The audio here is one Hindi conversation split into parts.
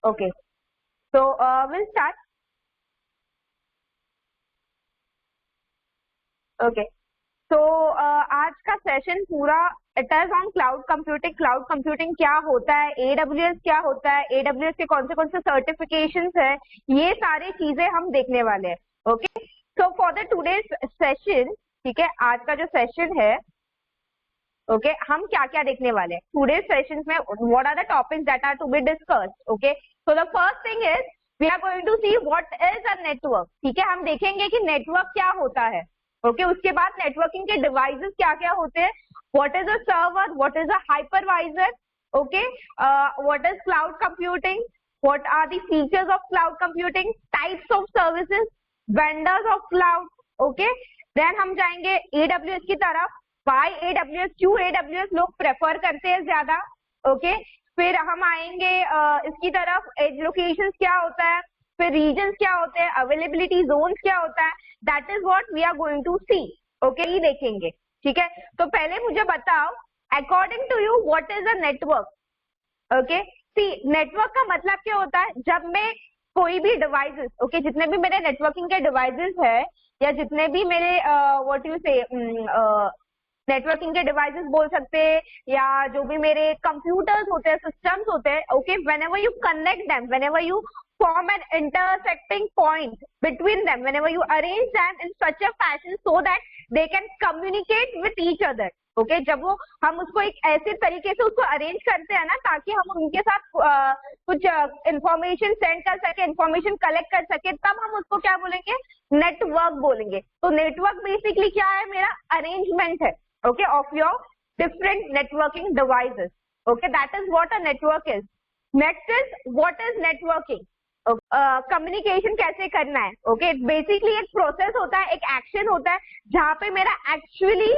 Okay, so we'll start. Okay, so आज का सेशन पूरा it is on cloud computing. Cloud computing क्या होता है, AWS क्या होता है, AWS के कौन से सर्टिफिकेशंस है, ये सारी चीजें हम देखने वाले हैं. Okay, so for the today's session, ठीक है, आज का जो सेशन है, ओके, हम क्या क्या देखने वाले हैं टुडेज सेशन में, what are the topics that are to be discussed. Okay, so the first thing is we are going to see what is a network. ठीक है, हम देखेंगे कि नेटवर्क क्या होता है. ओके, उसके बाद नेटवर्किंग के डिवाइसेस क्या क्या होते हैं, what is a server, what is a hypervisor, okay, what is cloud computing, what are the features of cloud computing, types of services, vendors of cloud. Okay, then हम जाएंगे AWS की तरफ. Why AWS, क्यों AWS लोग प्रेफर करते हैं ज्यादा. ओके, फिर हम आएंगे इसकी तरफ, एज लोकेशंस क्या होता है, फिर रीजन्स क्या होते हैं, अवेलेबिलिटी जोन्स क्या होता है. That is what we are going to see. Okay, ये देखेंगे. ठीक है, तो पहले मुझे बताओ, according to you what is a network. Okay, see, network का मतलब क्या होता है, जब मैं कोई भी डिवाइसेस, ओके, जितने भी मेरे नेटवर्किंग के डिवाइसेस है, या जितने भी मेरे व्हाट यू से नेटवर्किंग के डिवाइसेस बोल सकते हैं, या जो भी मेरे कंप्यूटर्स होते हैं, सिस्टम्स होते हैं. Okay, whenever you connect them, whenever you form an intersecting point between them, whenever you arrange them in such a fashion so that they can communicate with each other. Okay, जब वो हम उसको एक ऐसे तरीके से उसको अरेंज करते हैं ना, ताकि हम उनके साथ कुछ इंफॉर्मेशन सेंड कर सके, इंफॉर्मेशन कलेक्ट कर सके, तब हम उसको क्या बोलेंगे, नेटवर्क बोलेंगे. तो नेटवर्क बेसिकली क्या है, मेरा अरेंजमेंट है, okay, of your different networking devices. Okay, that is what a network is. Next is what is networking. Communication कैसे करना है. ओके, बेसिकली एक प्रोसेस होता है, एक एक्शन होता है, जहां पे मेरा एक्चुअली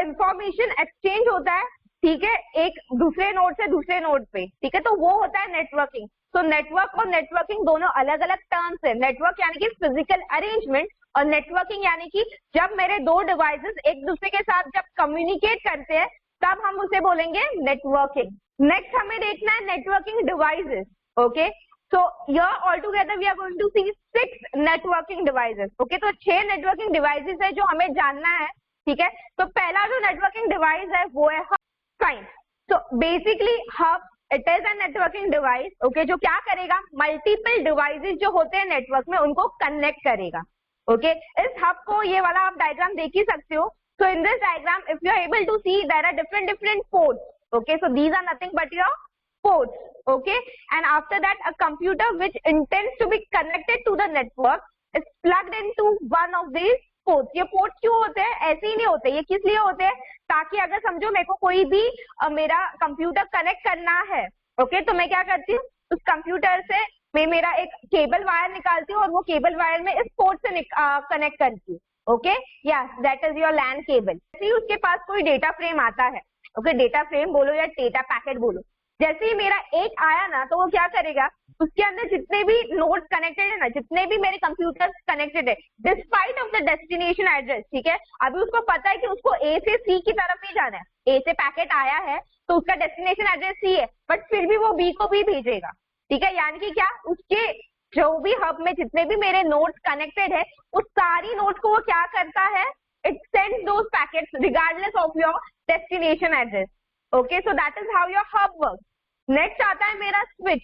इंफॉर्मेशन एक्सचेंज होता है. ठीक है, एक दूसरे नोड से दूसरे नोड पे. ठीक है, तो वो होता है नेटवर्किंग. तो नेटवर्क और नेटवर्किंग दोनों अलग अलग टर्म्स है. नेटवर्क यानी कि फिजिकल अरेंजमेंट, और नेटवर्किंग यानी कि जब मेरे दो डिवाइसेस एक दूसरे के साथ जब कम्युनिकेट करते हैं, तब हम उसे बोलेंगे नेटवर्किंग. नेक्स्ट हमें देखना है networking devices. Okay, so here altogether we are going to see 6 networking devices. Okay, तो 6 networking devices है जो हमें जानना है. ठीक है, तो पहला जो networking device है वो है hub. Fine. So basically hub it is a networking device. Okay, जो क्या करेगा, multiple devices जो होते हैं नेटवर्क में उनको कनेक्ट करेगा. Okay, इस hub को, ये वाला आप डायग्राम देख ही सकते हो. So in this diagram if you are able to see there are different ports. Okay, so these are nothing but your ports. Okay, and after that a computer which intends to be connected to the network is plugged into one of these ports. ये ports क्यों होते हैं, ऐसे ही नहीं होते, ये किस लिए होते हैं, ताकि अगर समझो मेरे को कोई भी मेरा कंप्यूटर कनेक्ट करना है, ओके, तो मैं क्या करती हूँ, उस कंप्यूटर से मैं मेरा एक केबल वायर निकालती हूँ और वो केबल वायर में इस पोर्ट से कनेक्ट करती हूँ. Okay, yes, that is your LAN cable. जैसे ही उसके पास कोई डेटा फ्रेम आता है, ओके, डेटा फ्रेम बोलो या डेटा पैकेट बोलो, जैसे ही मेरा एक आया ना, तो वो क्या करेगा, उसके अंदर जितने भी नोड्स कनेक्टेड है ना, जितने भी मेरे कंप्यूटर्स कनेक्टेड है, despite of the destination address, ठीक है, अभी उसको पता है कि उसको A से C की तरफ ही जाना है. A से पैकेट आया है तो उसका डेस्टिनेशन एड्रेस C है, बट फिर भी वो B को भी भेजेगा. ठीक है, यानी कि क्या, उसके जो भी हब में जितने भी मेरे नोड्स कनेक्टेड है, उस सारी नोड्स को वो क्या करता है, it sends those packets regardless of your destination address. Okay, so that is how your hub works. Next आता है मेरा switch.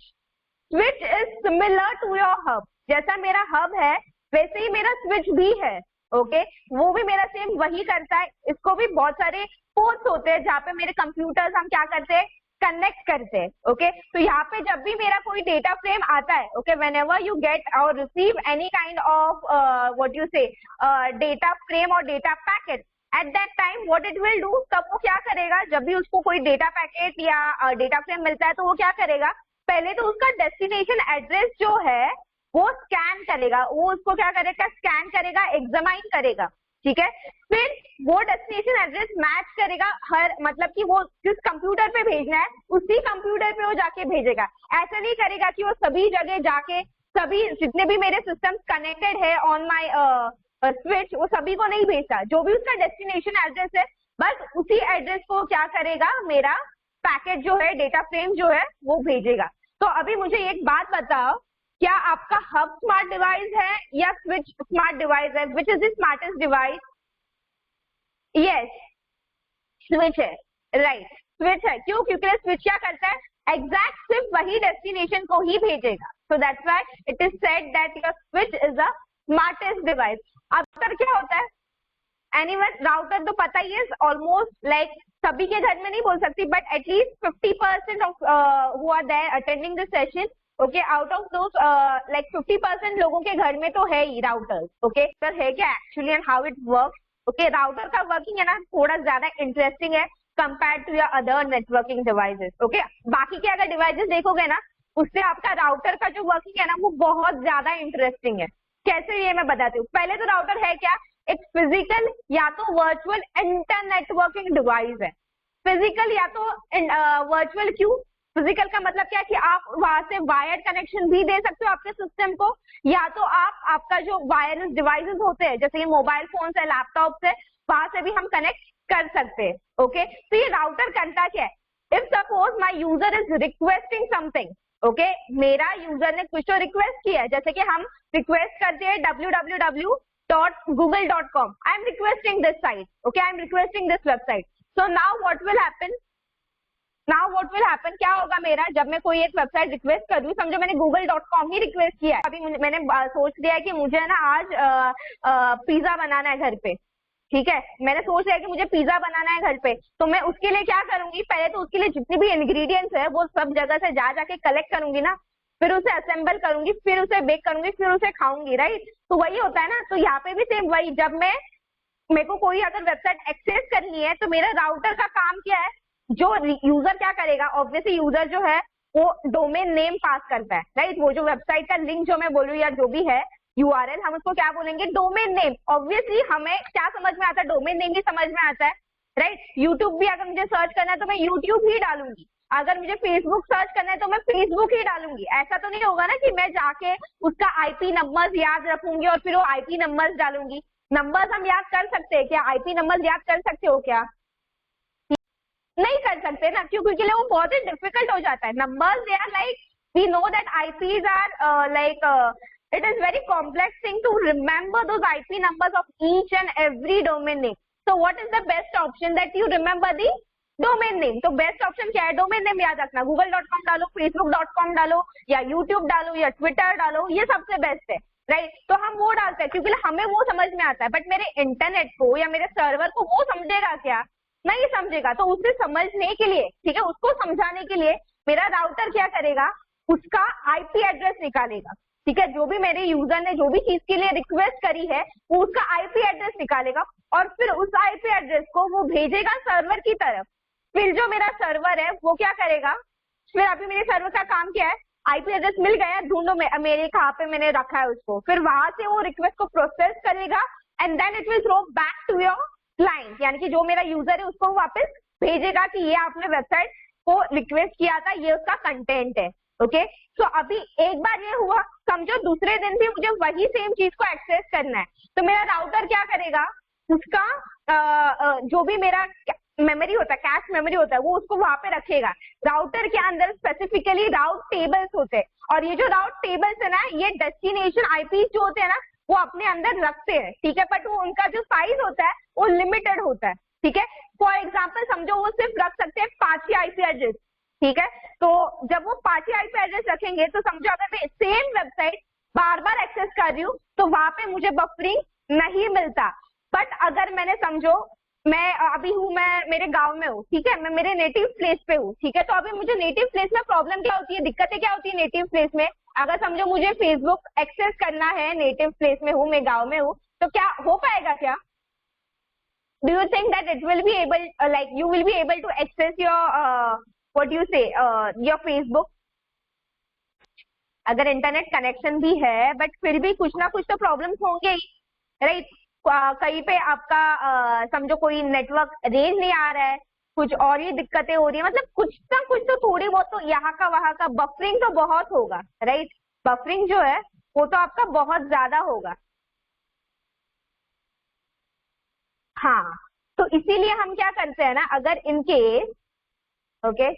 Switch is similar to your hub. जैसा मेरा हब है वैसे ही मेरा स्विच भी है. ओके, वो भी मेरा सेम वही करता है. इसको भी बहुत सारे पोर्ट्स होते हैं जहाँ पे मेरे कंप्यूटर्स हम क्या करते हैं, कनेक्ट करते हैं. ओके, तो यहाँ पे जब भी मेरा कोई डेटा फ्रेम आता है, ओके, व्हेनेवर यू गेट और receive any kind of what you से डेटा फ्रेम और data packet, at that time what it will do, तब वो क्या करेगा, जब भी उसको कोई डेटा पैकेट या डेटा फ्रेम मिलता है, तो वो क्या करेगा, पहले तो उसका डेस्टिनेशन एड्रेस जो है वो स्कैन करेगा. वो उसको क्या करेगा, स्कैन करेगा, एग्जामाइन करेगा. ठीक है, फिर वो डेस्टिनेशन एड्रेस मैच करेगा हर, मतलब कि वो जिस कंप्यूटर पे भेजना है उसी कंप्यूटर पे वो जाके भेजेगा. ऐसा नहीं करेगा कि वो सभी जगह जाके, सभी जितने भी मेरे सिस्टम्स कनेक्टेड है ऑन माई स्विच, वो सभी को नहीं भेजता. जो भी उसका डेस्टिनेशन एड्रेस है, बस उसी एड्रेस को क्या करेगा, मेरा पैकेट जो है, डेटा फ्रेम जो है, वो भेजेगा. तो अभी मुझे एक बात बताओ, क्या आपका हब स्मार्ट डिवाइस है या स्विच स्मार्ट डिवाइस है? Which is the smartest device? Yes, switch है, राइट, स्विच है। क्यों? क्योंकि स्विच क्या करता है, एग्जैक्ट सिर्फ वही डेस्टिनेशन को ही भेजेगा। So that's why it is said that your switch is the smartest device. अब फिर क्या होता है, एनीवन, राउटर तो पता ही है, ऑलमोस्ट लाइक सभी के घर में नहीं बोल सकती, but at least 50% of who are there attending this session, okay, out of those like 50% लोगों के घर में तो है ही राउटर। ओके, सर है क्या actually and how it work? Okay, router का वर्किंग है ना थोड़ा ज्यादा इंटरेस्टिंग है compare to your other networking devices. Okay, बाकी के अगर डिवाइसेस देखोगे ना, उससे आपका राउटर का जो वर्किंग है ना वो बहुत ज्यादा इंटरेस्टिंग है। कैसे, ये मैं बताती हूँ। पहले तो राउटर है क्या, एक फिजिकल या तो वर्चुअल इंटरनेटवर्किंग डिवाइस है। फिजिकल या तो वर्चुअल, क्यों? फिजिकल का मतलब क्या है कि आप वहां से वायर्ड कनेक्शन भी दे सकते हो आपके सिस्टम को, या तो आप आपका जो वायरलेस डिवाइसेस होते हैं जैसे ये मोबाइल फोन है, लैपटॉप है, वहां से भी हम कनेक्ट कर सकते हैं। ओके, तो ये राउटर करता क्या है, if suppose my user is requesting something, okay, मेरा यूजर ने कुछ तो रिक्वेस्ट किया है, जैसे कि हम रिक्वेस्ट करते हैं www.google.com, I am requesting this site, okay, I am requesting this website. So now what will happen, क्या होगा मेरा, जब मैं कोई एक वेबसाइट रिक्वेस्ट कर दूं, समझो मैंने google.com ही रिक्वेस्ट किया है, अभी मैंने सोच लिया है कि मुझे ना आज पिज्जा बनाना है घर पे, ठीक है, मैंने सोच लिया कि मुझे पिज्जा बनाना है घर पे, तो मैं उसके लिए क्या करूंगी, पहले तो उसके लिए जितनी भी इंग्रेडिएंट्स है वो सब जगह से जा जाके कलेक्ट करूंगी ना, फिर उसे असेंबल करूंगी, फिर उसे बेक करूंगी, फिर उसे खाऊंगी, राइट? तो वही होता है ना, तो यहाँ पे भी सेम वही, जब मेरे को कोई अगर वेबसाइट एक्सेस करनी है तो मेरा राउटर का काम क्या है, जो यूजर क्या करेगा, ऑब्वियसली यूजर जो है वो डोमेन नेम पास करता है, राइट? वो जो वेबसाइट का लिंक जो मैं बोलूँ या जो भी है यूआरएल, हम उसको क्या बोलेंगे, डोमेन नेम। ऑब्वियसली हमें क्या समझ में आता है, डोमेन नेम भी समझ में आता है, राइट? यूट्यूब भी अगर मुझे सर्च करना है तो मैं यूट्यूब ही डालूंगी, अगर मुझे फेसबुक सर्च करना है तो मैं फेसबुक ही डालूंगी। ऐसा तो नहीं होगा ना कि मैं जाके उसका आईपी नंबर्स याद रखूंगी और फिर वो आईपी नंबर्स डालूंगी। नंबर्स हम याद कर सकते हैं क्या? आईपी नंबर्स याद कर सकते हो क्या? नहीं कर सकते ना, क्यों? क्योंकि वो बहुत ही डिफिकल्ट हो जाता है। Numbers they are like, we know that IPs are like, it is very complex thing to remember those IP numbers of each and every domain name. So what is the best option that you remember the domain name? तो बेस्ट ऑप्शन क्या है, डोमेन नेम याद रखना। google.com डालो, facebook.com डालो, या YouTube डालो, या Twitter डालो, ये सबसे बेस्ट है, राइट? तो हम वो डालते हैं क्योंकि हमें वो समझ में आता है, बट मेरे इंटरनेट को या मेरे सर्वर को वो समझेगा क्या? नहीं समझेगा। तो उसे समझने के लिए, ठीक है, उसको समझाने के लिए मेरा राउटर क्या करेगा, उसका आईपी एड्रेस निकालेगा, ठीक है, जो भी मेरे यूजर ने जो भी चीज के लिए रिक्वेस्ट करी है वो उसका आईपी एड्रेस निकालेगा, और फिर उस आईपी एड्रेस को वो भेजेगा सर्वर की तरफ। फिर जो मेरा सर्वर है वो क्या करेगा, फिर अभी मेरे सर्वर का काम क्या है, आईपी एड्रेस मिल गया, ढूंढो मेरे कहाँ पे मैंने रखा है उसको, फिर वहां से वो रिक्वेस्ट को प्रोसेस करेगा and then it will throw back to your client, यानी कि जो मेरा यूजर है उसको वापस भेजेगा कि ये आपने वेबसाइट को रिक्वेस्ट किया था, ये उसका कंटेंट है। ओके, तो अभी एक बार ये हुआ, समझो दूसरे दिन भी मुझे वही सेम चीज को एक्सेस करना है, तो मेरा राउटर क्या करेगा, उसका जो भी मेरा मेमोरी होता है, कैश मेमोरी होता है, वो उसको वहां पे रखेगा। राउटर के अंदर स्पेसिफिकली राउट टेबल्स होते हैं, और ये जो राउट टेबल्स है ना, ये डेस्टिनेशन आईपी जो होते हैं ना वो अपने अंदर रखते हैं, ठीक है, बट वो उनका जो साइज होता है वो लिमिटेड होता है, ठीक है। फॉर एग्जाम्पल समझो वो सिर्फ रख सकते हैं 5 ही आईपी एड्रेस, ठीक है, तो जब वो 5 ही आईपी एड्रेस रखेंगे तो समझो अगर मैं सेम वेबसाइट बार बार एक्सेस कर रही हूँ तो वहां पे मुझे बफरिंग नहीं मिलता। बट अगर मैंने समझो मैं अभी हूँ, मैं मेरे गांव में हूँ, ठीक है, मैं मेरे नेटिव प्लेस पे हूँ, ठीक है, तो अभी मुझे नेटिव प्लेस में प्रॉब्लम क्या होती है, दिक्कतें क्या होती है नेटिव प्लेस में, अगर समझो मुझे फेसबुक एक्सेस करना है, नेटिव प्लेस में हूँ, मैं गांव में हूँ, तो क्या हो पाएगा क्या? Do you think that it will be able, like you will be able to access your, what do you say, your Facebook? अगर इंटरनेट कनेक्शन भी है बट फिर भी कुछ ना कुछ तो प्रॉब्लम्स होंगे ही, राइट? कहीं पे आपका समझो कोई नेटवर्क रेंज नहीं आ रहा है, कुछ और ही दिक्कतें हो रही है, मतलब कुछ ना कुछ तो थोड़ी बहुत तो यहाँ का वहां का बफरिंग तो बहुत होगा, राइट? बफरिंग जो है वो तो आपका बहुत ज्यादा होगा। हाँ, तो इसीलिए हम क्या करते हैं ना, अगर in case, okay,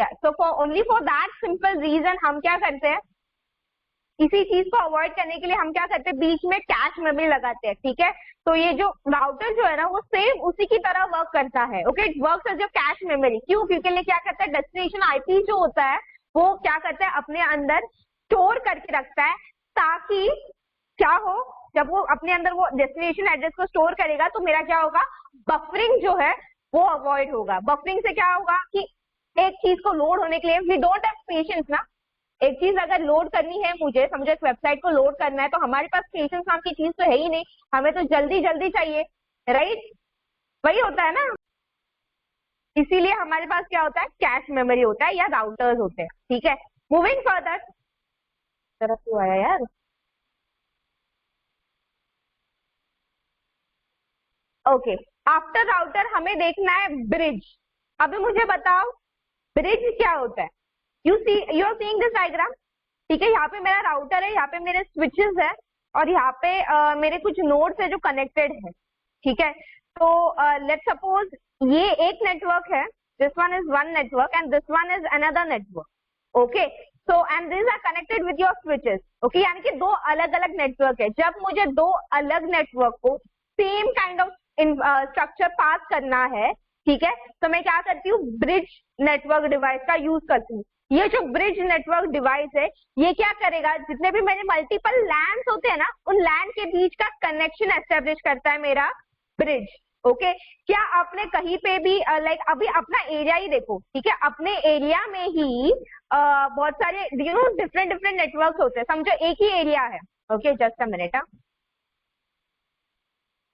so for only for that simple reason हम क्या करते हैं, इसी चीज को अवॉइड करने के लिए हम क्या करते हैं, बीच में कैश मेमोरी लगाते हैं, ठीक है। तो ये जो राउटर जो है ना वो सेम उसी की तरह वर्क करता है, okay, it works as your cache memory. क्यों? क्योंकि ये क्या करता है, डेस्टिनेशन आईपी जो होता है वो क्या करता है, अपने अंदर स्टोर करके रखता है, ताकि क्या हो, जब वो अपने अंदर वो डेस्टिनेशन एड्रेस को स्टोर करेगा तो मेरा क्या होगा, बफरिंग जो है वो अवॉइड होगा। बफरिंग से क्या होगा कि एक चीज को लोड होने के लिए वी डोंट हैव पेशेंस ना, एक चीज अगर लोड करनी है, मुझे समझो एक वेबसाइट को लोड करना है, तो हमारे पास पेशेंस नाम की चीज तो है ही नहीं, हमें तो जल्दी जल्दी चाहिए, राइट, वही होता है ना। इसीलिए हमारे पास क्या होता है, कैश मेमोरी होता है या राउटर्स होते हैं, ठीक है। मूविंग फर्दर, तरफ क्यों आया यार, ओके, आफ्टर राउटर हमें देखना है ब्रिज। अभी मुझे बताओ ब्रिज क्या होता है। You are seeing this diagram, ठीक है, यहाँ पे मेरा राउटर है, यहाँ पे मेरे स्विचेस है, और यहाँ पे मेरे कुछ नोड्स है जो कनेक्टेड है, ठीक है। तो लेट्स सपोज ये एक नेटवर्क है, this one is one network and this one is another network, okay. So and this are connected with your switches, okay, यानी कि दो अलग अलग नेटवर्क है। जब मुझे दो अलग नेटवर्क को सेम काइंड ऑफ स्ट्रक्चर पास करना है, ठीक है, तो मैं क्या करती हूँ, ब्रिज नेटवर्क डिवाइस का यूज करती हूँ। ये जो ब्रिज नेटवर्क डिवाइस है ये क्या करेगा, जितने भी मेरे मल्टीपल लैंस होते हैं ना, उन लैन के बीच का कनेक्शन एस्टेब्लिश करता है मेरा ब्रिज, ओके। क्या आपने कहीं पे भी लाइक अभी अपना एरिया ही देखो, ठीक है, अपने एरिया में ही बहुत सारे डिफरेंट डिफरेंट नेटवर्क होते हैं, समझो एक ही एरिया है, ओके, जस्ट अ मिनट,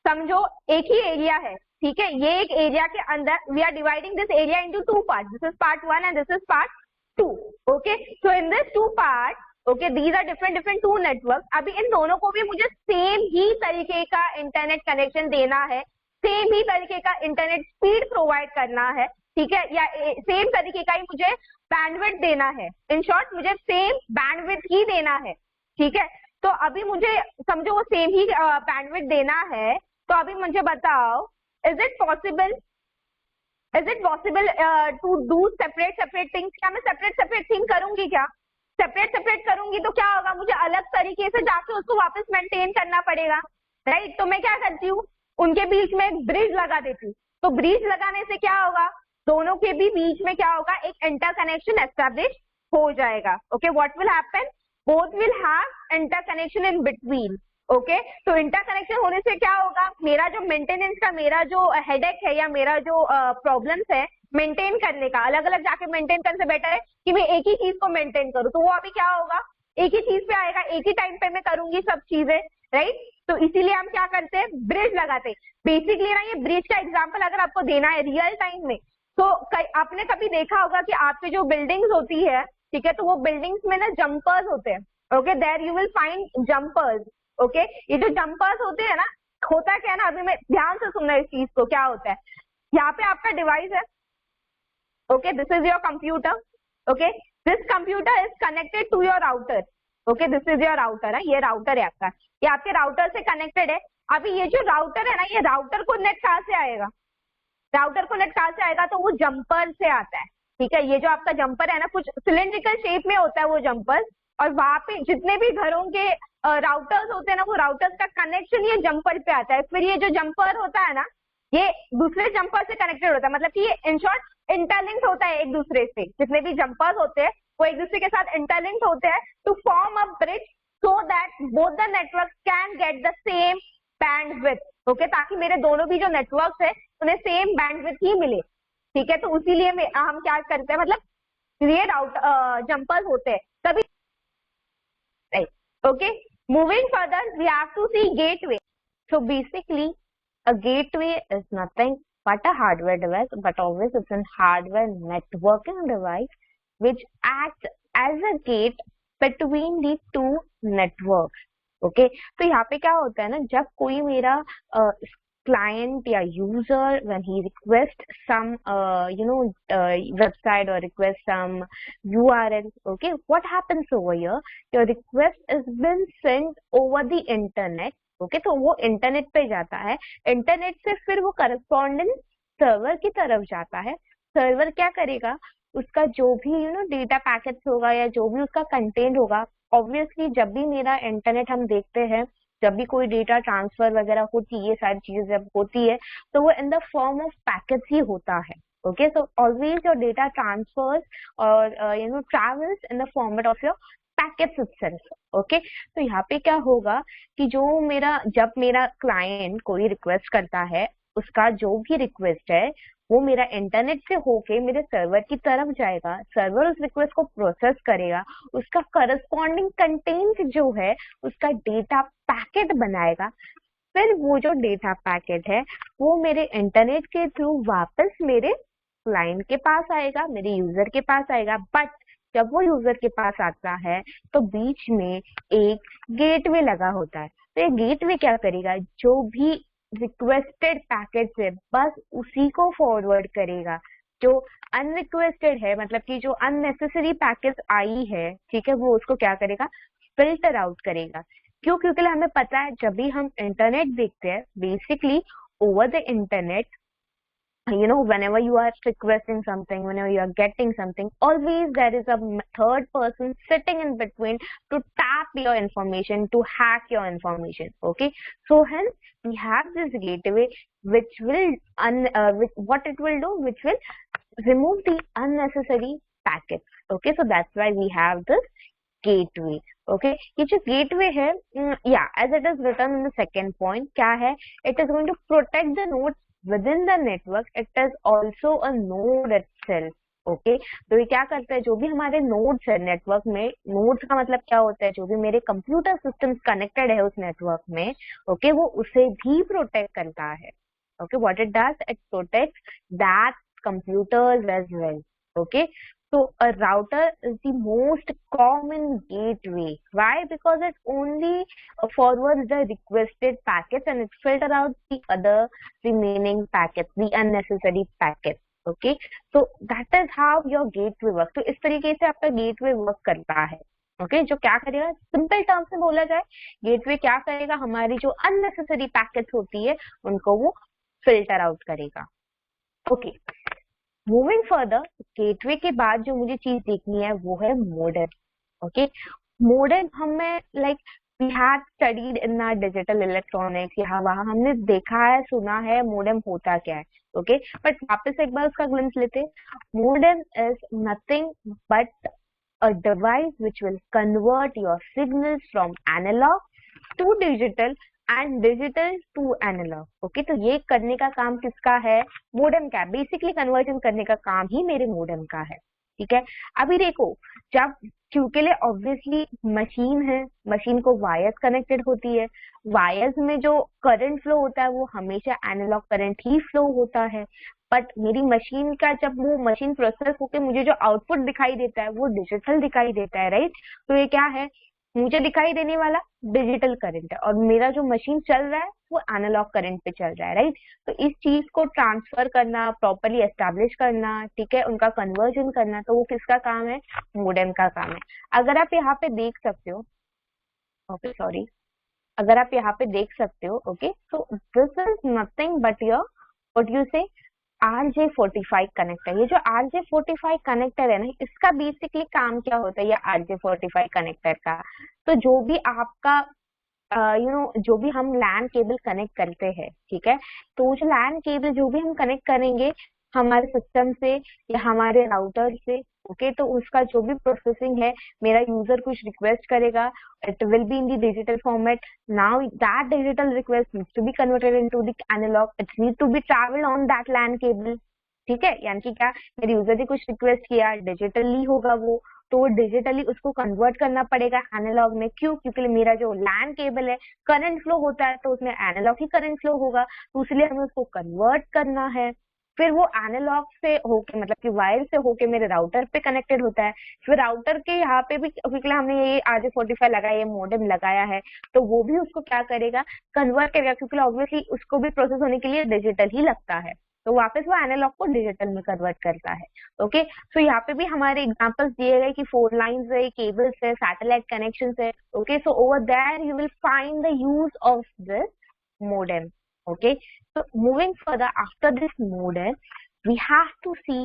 समझो एक ही एरिया है, ठीक है, ये एक एरिया के अंदर we are dividing this area into two part, this is part one and this is part two, okay. So in this two part, okay, these are different different two network. अभी इन दोनों को भी मुझे सेम ही तरीके का इंटरनेट कनेक्शन देना है, सेम ही तरीके का इंटरनेट स्पीड प्रोवाइड करना है, ठीक है, या सेम तरीके का ही मुझे बैंडविड्थ देना है, इन शॉर्ट मुझे सेम बैंडविड्थ ही देना है, ठीक है। तो अभी मुझे समझो वो सेम ही बैंडविड्थ देना है, तो अभी मुझे बताओ, is it possible, is it possible to do separate separate things? क्या मैं सेपरेट सेपरेट थिंग करूंगी? क्या सेपरेट सेपरेट करूंगी तो क्या होगा, मुझे अलग तरीके से जाके उसको वापस मेंटेन करना पड़ेगा, राइट। तो मैं क्या करती हूँ, उनके बीच में एक ब्रिज लगा देती हूँ। तो ब्रिज लगाने से क्या होगा, दोनों के भी बीच में क्या होगा, एक इंटरकनेक्शन एस्टेब्लिश हो जाएगा, okay. What will happen, both will have interconnection in between, okay. तो इंटरकनेक्शन होने से क्या होगा, मेरा जो मेंटेनेंस का मेरा जो हेडेक है या मेरा जो प्रॉब्लम्स है मेंटेन करने का, अलग अलग जाके मेंटेन करने से बेटर है कि मैं एक ही चीज को मेंटेन करूं। तो वो अभी क्या होगा, एक ही चीज पे आएगा, एक ही टाइम पे मैं करूंगी सब चीजें, राइट। तो इसीलिए हम क्या करते हैं, ब्रिज लगाते हैं। बेसिकली ना ये ब्रिज का एग्जाम्पल अगर आपको देना है रियल टाइम में, तो आपने कभी देखा होगा कि आपके जो बिल्डिंग्स होती है, ठीक है, तो वो बिल्डिंग्स में ना जंपर्स होते हैं, okay, there you will find jumpers, okay. ये जो जंपर्स होते हैं ना, होता क्या है ना, अभी मैं ध्यान से सुनना इस चीज को, क्या होता है, यहाँ पे आपका डिवाइस है, okay, this is your computer, okay, this computer is connected to your router, okay, this is your router है, ये राउटर है आपका, ये आपके राउटर से कनेक्टेड है। अभी ये जो राउटर है ना, ये राउटर को नेट कहाँ से आएगा, राउटर को नेट कहाँ से आएगा, तो वो जंपर से आता है, ठीक है। ये जो आपका जंपर है ना, कुछ सिलेंड्रिकल शेप में होता है वो जंपर, और वहां पे जितने भी घरों के राउटर्स होते हैं ना, वो राउटर्स का कनेक्शन ये जंपर पे आता है। फिर ये जो जंपर होता है ना, ये दूसरे जंपर से कनेक्टेड होता है, मतलब कि ये इन शॉर्ट इंटरलिंक्ड होता है एक दूसरे से, जितने भी जंपर्स होते हैं वो एक दूसरे के साथ इंटरलिंक्ड होते हैं to form a bridge, so that both the network can get the same bandwidth, okay, ताकि मेरे दोनों भी जो नेटवर्क्स है उन्हें सेम बैंडविड्थ ही मिले, ठीक है। तो उसीलिए हम क्या करते हैं, मतलब ये जंपर्स होते हैं तभी, okay. Moving further, we have to see gateway. So basically a gateway is nothing but a hardware device, but always it's a hardware networking device which acts as a gate between the two networks, okay. तो यहाँ पे क्या होता है ना, जब कोई मेरा client या user, when he requests some website or request some URL, okay, what happens over here, your request is been sent over the internet, okay, तो वो इंटरनेट पे जाता है, इंटरनेट से फिर वो करस्पॉन्डेंट सर्वर की तरफ जाता है। सर्वर क्या करेगा, उसका जो भी डेटा पैकेट्स होगा या जो भी उसका कंटेंट होगा, ऑब्वियसली जब भी मेरा इंटरनेट हम देखते हैं, जब भी कोई डेटा ट्रांसफर वगैरह होती है, ये सारी चीजें जब होती है तो वो in the form of packets ही होता है। Okay, so always your data transfers और travels in the format of your packets itself. Okay, तो यहाँ पे क्या होगा कि जब मेरा क्लाइंट कोई रिक्वेस्ट करता है, उसका जो भी रिक्वेस्ट है वो मेरा इंटरनेट से होके मेरे सर्वर की तरफ जाएगा, सर्वर उस रिक्वेस्ट को प्रोसेस करेगा, उसका करस्पॉन्डिंग कंटेंट जो है उसका डेटा पैकेट बनाएगा, फिर वो जो डेटा पैकेट है वो मेरे इंटरनेट के थ्रू वापस मेरे क्लाइंट के पास आएगा, मेरे यूजर के पास आएगा। बट जब वो यूजर के पास आता है तो बीच में एक गेटवे लगा होता है। तो ये गेटवे क्या करेगा, जो भी रिक्वेस्टेड पैकेट है बस उसी को फॉरवर्ड करेगा। जो अनरिक्वेस्टेड है, मतलब कि जो अननेसेसरी पैकेट आई है, ठीक है, वो उसको क्या करेगा, फिल्टर आउट करेगा। क्यों? क्योंकि हमें पता है जब भी हम इंटरनेट देखते हैं, basically over the internet, whenever you are requesting something, whenever you are getting something, always there is a third person sitting in between to tap your information, to hack your information. Okay, so hence we have this gateway which will what it will do, which will remove the unnecessary packets. Okay, so that's why we have this gateway. Okay, ये जो gateway है, as it is written in the second point, क्या है, it is going to protect the nodes within the network. It is also a node itself. Okay, तो ये क्या करता है, जो भी हमारे नोड्स है नेटवर्क में, नोड्स का मतलब क्या होता है, जो भी मेरे कंप्यूटर सिस्टम्स कनेक्टेड है उस नेटवर्क में, ओके, वो उसे भी प्रोटेक्ट करता है। Okay, what it does, it protects that computers as well. Okay, so a router is the most common gateway. Why? Because it only forwards the requested packets and it filter out the other remaining packets, the unnecessary packets. Okay, so that is how your gateway works. तो इस तरीके से आपका gateway work करता है। ओके, जो क्या करेगा, सिंपल टर्म्स में बोला जाए, गेटवे क्या करेगा, हमारी जो अननेसेसरी पैकेट्स होती है उनको वो फिल्टर आउट करेगा। ओके, मूविंग फर्दर, गेटवे के बाद जो मुझे चीज देखनी है वो है मोडेम। ओके, मोडेम हमें we had studied in our digital electronics, यहाँ वहां हमने देखा है, सुना है मोडेम होता क्या है। ओके, बट वापस एक बार उसका ग्लिम्स लेते हैं। Modem is nothing but a device which will convert your signals from analog to digital and digital to analog. Okay, तो ये करने का काम किसका है, मोडेम का। बेसिकली कन्वर्जन करने का काम ही मेरे मोडेम का है। ठीक है, अभी देखो, जब क्योंकि लिए ऑब्वियसली मशीन है, मशीन को वायर्स कनेक्टेड होती है, वायर्स में जो करंट फ्लो होता है वो हमेशा एनालॉग करंट ही फ्लो होता है। बट मेरी मशीन का जब वो मशीन प्रोसेस होकर मुझे जो आउटपुट दिखाई देता है वो डिजिटल दिखाई देता है, राइट। तो ये क्या है, मुझे दिखाई देने वाला डिजिटल करंट है और मेरा जो मशीन चल रहा है वो एनालॉग करंट पे चल रहा है, राइट। तो इस चीज को ट्रांसफर करना, प्रॉपर्ली एस्टेब्लिश करना, ठीक है, उनका कन्वर्जन करना, तो वो किसका काम है, मोडेम का काम है। अगर आप यहाँ पे देख सकते हो, ओके सॉरी, अगर आप यहाँ पे देख सकते हो, okay, so this is nothing but your what you से RJ45 कनेक्टर। ये जो RJ45 कनेक्टर है ना, इसका बेसिकली काम क्या होता है, ये RJ45 कनेक्टर का, तो जो भी आपका जो भी हम लैन केबल कनेक्ट करते हैं, ठीक है, तो जो लैन केबल जो भी हम कनेक्ट करेंगे हमारे सिस्टम से या हमारे राउटर से, ओके, तो उसका जो भी प्रोसेसिंग है, मेरा यूजर कुछ रिक्वेस्ट करेगा, it will be in the digital format. Now that digital request needs to be converted into the analog, it need to be travel on that LAN cable. ठीक है, यानी कि क्या, मेरे यूजर ने कुछ रिक्वेस्ट किया, डिजिटली होगा वो, तो वो डिजिटली उसको कन्वर्ट करना पड़ेगा एनालॉग में। क्यों? क्योंकि मेरा जो लैन केबल है, करंट फ्लो होता है तो उसमें एनालॉग ही करंट फ्लो होगा, तो इसलिए हमें उसको कन्वर्ट करना है। फिर वो एनालॉग से होके, मतलब कि वायर से होके मेरे राउटर पे कनेक्टेड होता है। फिर राउटर के यहाँ पे भी, क्योंकि हमने ये RJ45 लगाया, ये मोडेम लगाया है, तो वो भी उसको क्या करेगा, कन्वर्ट करेगा, क्योंकि ऑब्वियसली उसको भी प्रोसेस होने के लिए डिजिटल ही लगता है, तो वापस वो एनालॉग को डिजिटल में कन्वर्ट करता है। ओके, सो यहाँ पे भी हमारे एग्जांपल्स दिए गए कि 4 लाइंस है, केबल्स है, सैटेलाइट कनेक्शंस है। Okay, so over there you will find the use of this modem. Okay, so moving further, after this modem we have to see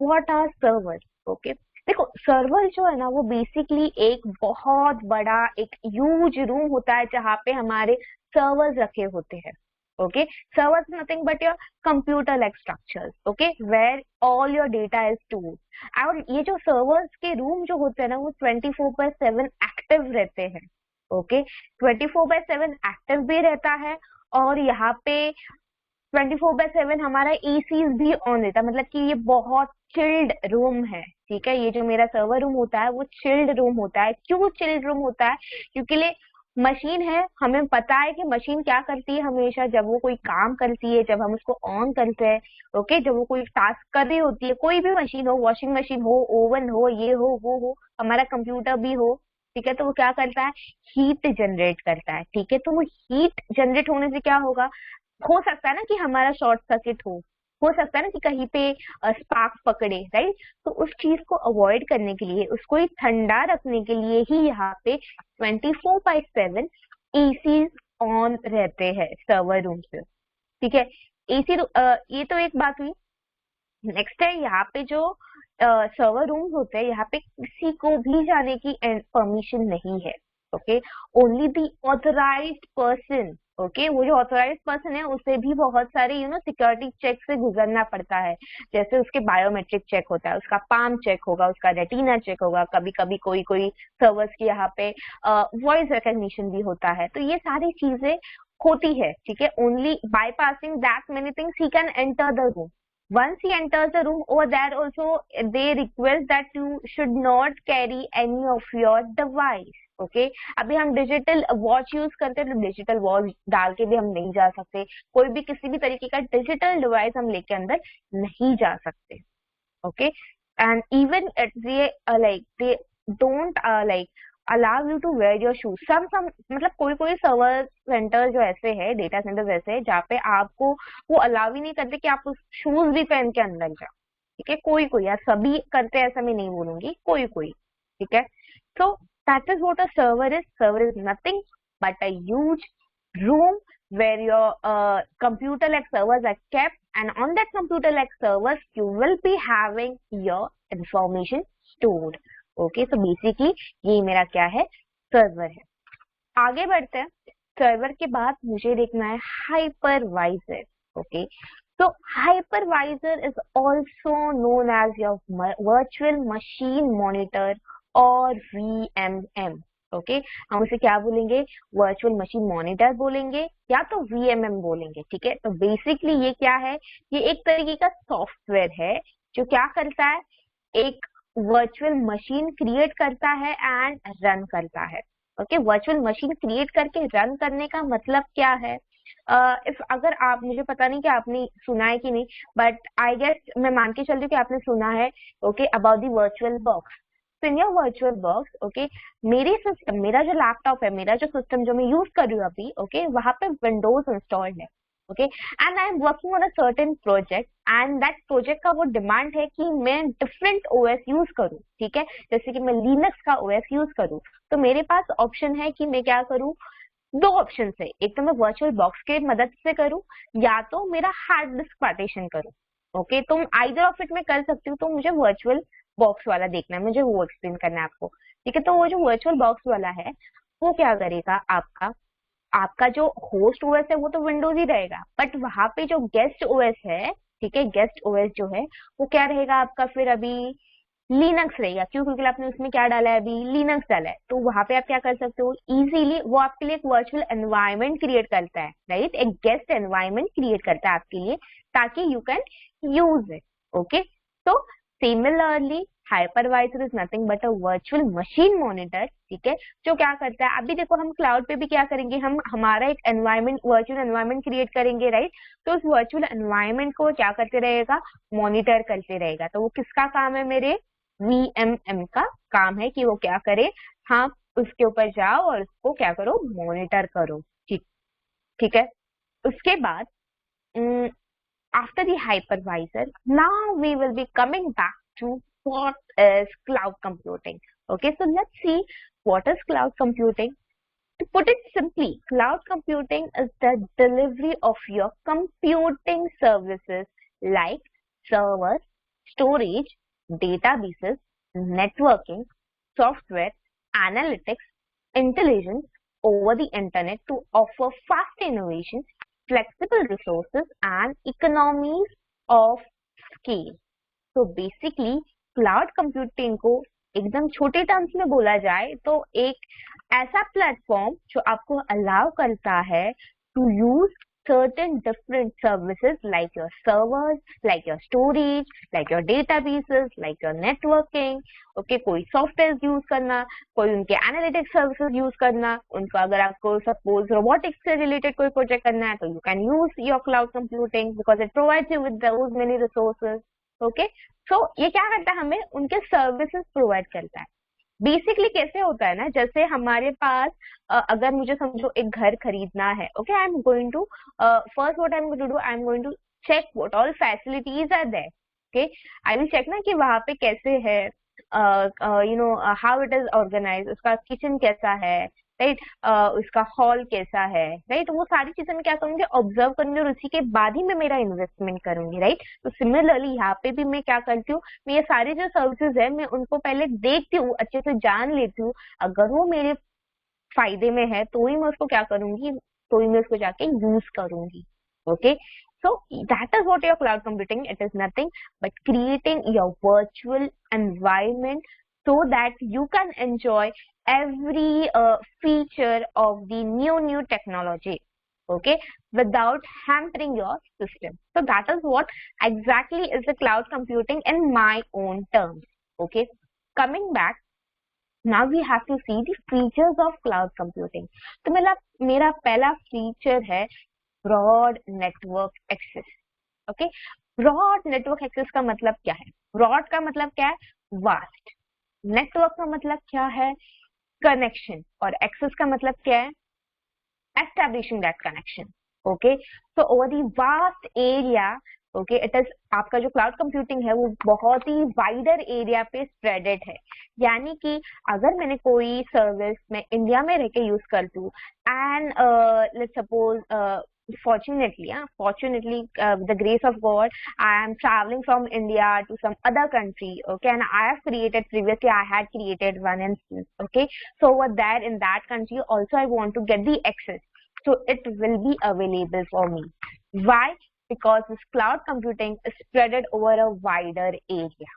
what are servers. Okay, देखो सर्वर जो है ना वो बेसिकली एक बहुत बड़ा एक ह्यूज रूम होता है जहाँ पे हमारे सर्वर्स रखे होते हैं। Okay, servers nothing but your computer like structures, okay, where all your data is stored. और ये जो सर्वर्स के रूम जो होते हैं ना वो 24/7 एक्टिव रहते हैं। ओके, 24/7 एक्टिव भी रहता है, और यहाँ पे 24/7 हमारा एसी भी ऑन रहता है, मतलब कि ये बहुत चिल्ड रूम है। ठीक है, ये जो मेरा सर्वर रूम होता है वो चिल्ड रूम होता है। क्यों चिल्ड रूम होता है? क्योंकि ले मशीन है, हमें पता है कि मशीन क्या करती है हमेशा, जब वो कोई काम करती है, जब हम उसको ऑन करते हैं, ओके, जब वो कोई टास्क कर रही होती है, कोई भी मशीन हो, वॉशिंग मशीन हो, ओवन हो, ये हो वो हो, हमारा कंप्यूटर भी हो, ठीक है, तो वो क्या करता है, हीट जनरेट करता है। ठीक है, तो वो हीट जनरेट होने से क्या होगा, हो सकता है ना कि हमारा शॉर्ट सर्किट हो सकता है ना कि कहीं पे स्पार्क पकड़े, राइट। तो उस चीज को अवॉइड करने के लिए, उसको ही ठंडा रखने के लिए ही यहाँ पे 24/7 एसी ऑन रहते हैं सर्वर रूम पे। ठीक है, एसी, ये तो एक बात हुई। नेक्स्ट है यहाँ पे जो सर्वर रूम होते हैं, यहाँ पे किसी को भी जाने की परमिशन नहीं है। Okay, only the authorised person. Okay, वो जो ऑथराइज्ड पर्सन है उसे भी बहुत सारे सिक्योरिटी चेक से गुजरना पड़ता है। जैसे उसके बायोमेट्रिक चेक होता है, उसका पाम चेक होगा, उसका रेटिना चेक होगा, कभी कभी कोई कोई सर्वर्स की यहाँ पे वॉइस रिकॉग्निशन भी होता है। तो ये सारी चीजें होती है। ठीक है, only by passing that many things he can enter the room. Once he enters the room, over there also they request that you should not carry any of your device. Okay, अभी हम डिजिटल वॉच यूज करते हैं, तो डिजिटल वॉच डाल के भी हम नहीं जा सकते। कोई भी किसी भी तरीके का डिजिटल डिवाइस हम लेके अंदर नहीं जा सकते। Okay, and even they like they don't like allow you to wear your shoes। some मतलब कोई कोई सर्वर सेंटर जो ऐसे है, डेटा सेंटर ऐसे है जहाँ पे आपको वो अलाउ ही नहीं करते कि आप उस शूज भी पहन के अंदर जाओ। ठीक है, कोई कोई, या सभी करते हैं ऐसा मैं नहीं बोलूंगी, कोई कोई। ठीक है, so that is what a server is। Server is nothing but a huge room where your computer like servers are kept, and on that computer like servers you will be having your information stored। Okay, so basically ये मेरा क्या है, सर्वर है। आगे बढ़ते हैं, सर्वर के बाद मुझे देखना है hypervisor. Okay, so hypervisor is also known as your virtual machine monitor और VMM। ओके, हम उसे क्या बोलेंगे, वर्चुअल मशीन मॉनिटर बोलेंगे या तो VMM बोलेंगे। ठीक है, तो बेसिकली ये क्या है, ये एक तरीके का सॉफ्टवेयर है जो क्या करता है, एक वर्चुअल मशीन क्रिएट करता है एंड रन करता है। ओके, वर्चुअल मशीन क्रिएट करके रन करने का मतलब क्या है, इफ अगर आप, मुझे पता नहीं कि आपने सुना है कि नहीं, बट आई गेस मैं मान के चल रही हूँ कि आपने सुना है। Okay, about the virtual box. तो in your virtual box, okay, मेरी सिस्टम, मेरा जो लैपटॉप है, मेरा जो सिस्टम जो मैं यूज कर रही हूँ अभी, ओके, वहां पे विंडोज इंस्टॉल्ड है। Okay, and I am working on a certain project, and that project का वो डिमांड है कि मैं डिफरेंट ओएस यूज करूँ। ठीक है, जैसे कि मैं लिनक्स का ओएस यूज करूँ, तो मेरे पास ऑप्शन है कि मैं क्या करूँ, दो ऑप्शन है, एक तो मैं वर्चुअल बॉक्स के मदद से करूं या तो मेरा हार्ड डिस्क पार्टीशन करूं। ओके, तुम आइदर ऑफ इट में कर सकती हूँ, तो मुझे वर्चुअल बॉक्स वाला देखना है, मुझे वो एक्सप्लेन करना है आपको। ठीक है, तो वो जो वर्चुअल बॉक्स वाला है वो क्या करेगा, आपका आपका जो होस्ट ओएस है वो तो विंडोज ही रहेगा, बट वहां पे जो गेस्ट ओएस है, ठीक है, गेस्ट ओएस जो है वो क्या रहेगा आपका, फिर अभी लिनक्स रहेगा। क्यों? क्योंकि आपने उसमें क्या डाला है, अभी लिनक्स डाला है। तो वहां पे आप क्या कर सकते हो, इजीली वो आपके लिए एक वर्चुअल एनवायरनमेंट क्रिएट करता है, राइट, एक गेस्ट एनवायरनमेंट क्रिएट करता है आपके लिए, ताकि you can use it. Okay, तो similarly hypervisor is nothing but a virtual machine monitor. ठीक है, जो क्या करता है, अभी देखो हम क्लाउड पे भी क्या करेंगे, हम हमारा एक एनवायरनमेंट, वर्चुअल एनवायरनमेंट क्रिएट करेंगे, राइट। तो उस वर्चुअल एनवायरनमेंट को क्या करते रहेगा, मॉनिटर करते रहेगा। तो वो किसका काम है, मेरे VMM का काम है कि वो क्या करे, हाँ, उसके ऊपर जाओ और उसको क्या करो, मॉनिटर करो। ठीक ठीक है, उसके बाद after the hypervisor, now we will be coming back to what is cloud computing। Okay, so let's see what is cloud computing. To put it simply, cloud computing is the delivery of your computing services like server, storage, databases, networking, software, analytics, intelligence over the internet to offer fast innovation, flexible resources, and economies of scale. So basically, cloud computing को एकदम छोटे टर्म्स में बोला जाए तो एक ऐसा प्लेटफॉर्म जो आपको अलाउ करता है to use certain different services like your servers, like your storage, like your databases, like your networking, okay, कोई सॉफ्टवेयर यूज करना, कोई उनके एनालिटिक्स सर्विसेज यूज करना, उनको अगर आपको सपोज रोबोटिक्स से रिलेटेड कोई प्रोजेक्ट करना है तो you can use your cloud computing because it provides you with those many resources. Okay, so ये क्या करता है, हमें उनके सर्विसेज प्रोवाइड करता है. बेसिकली कैसे होता है ना, जैसे हमारे पास अगर मुझे समझो एक घर खरीदना है, okay, I am going to first what I am going to do, I am going to check what all facilities are there. Okay, I will check ना कि वहां पे कैसे है, you know how it is organize, उसका किचन कैसा है, राइट, उसका हॉल कैसा है, राइट, वो सारी चीजें मैं क्या करूंगी, ऑब्जर्व करूंगी और उसी के बाद ही मैं मेरा इन्वेस्टमेंट करूंगी, राइट. तो सिमिलरली यहाँ पे भी मैं क्या करती हूँ, मैं ये सारी जो सर्विसेज है मैं उनको पहले देखती हूँ, अच्छे से जान लेती हूँ. अगर वो मेरे फायदे में है तो ही मैं उसको क्या करूंगी, तो ही मैं उसको जाके यूज करूंगी. Okay, so that is what your cloud computing, it is nothing but creating your virtual environment so that you can enjoy every feature of the new technology, okay, without hampering your system. So that is what exactly is the cloud computing in my own terms. Okay, coming back, now we have to see the features of cloud computing. तो मेरा पहला फीचर है broad network access. Okay, broad network access का मतलब क्या है, ब्रॉड का मतलब क्या है, वास्ट. नेटवर्क का मतलब क्या है, कनेक्शन. और एक्सेस का मतलब क्या है, establishing that connection. Okay, so over the vast area, okay, it is, आपका जो क्लाउड कंप्यूटिंग है वो बहुत ही वाइडर एरिया पे स्प्रेडेड है. यानी कि अगर मैंने कोई सर्विस मैं इंडिया में रह के यूज करती हूँ and let's suppose fortunately, with the grace of God, I am traveling from India to some other country, okay, and I have created, previously I had created one instance, okay, so over there in that country also I want to get the access, so it will be available for me. Why? Because this cloud computing is spreaded over a wider area.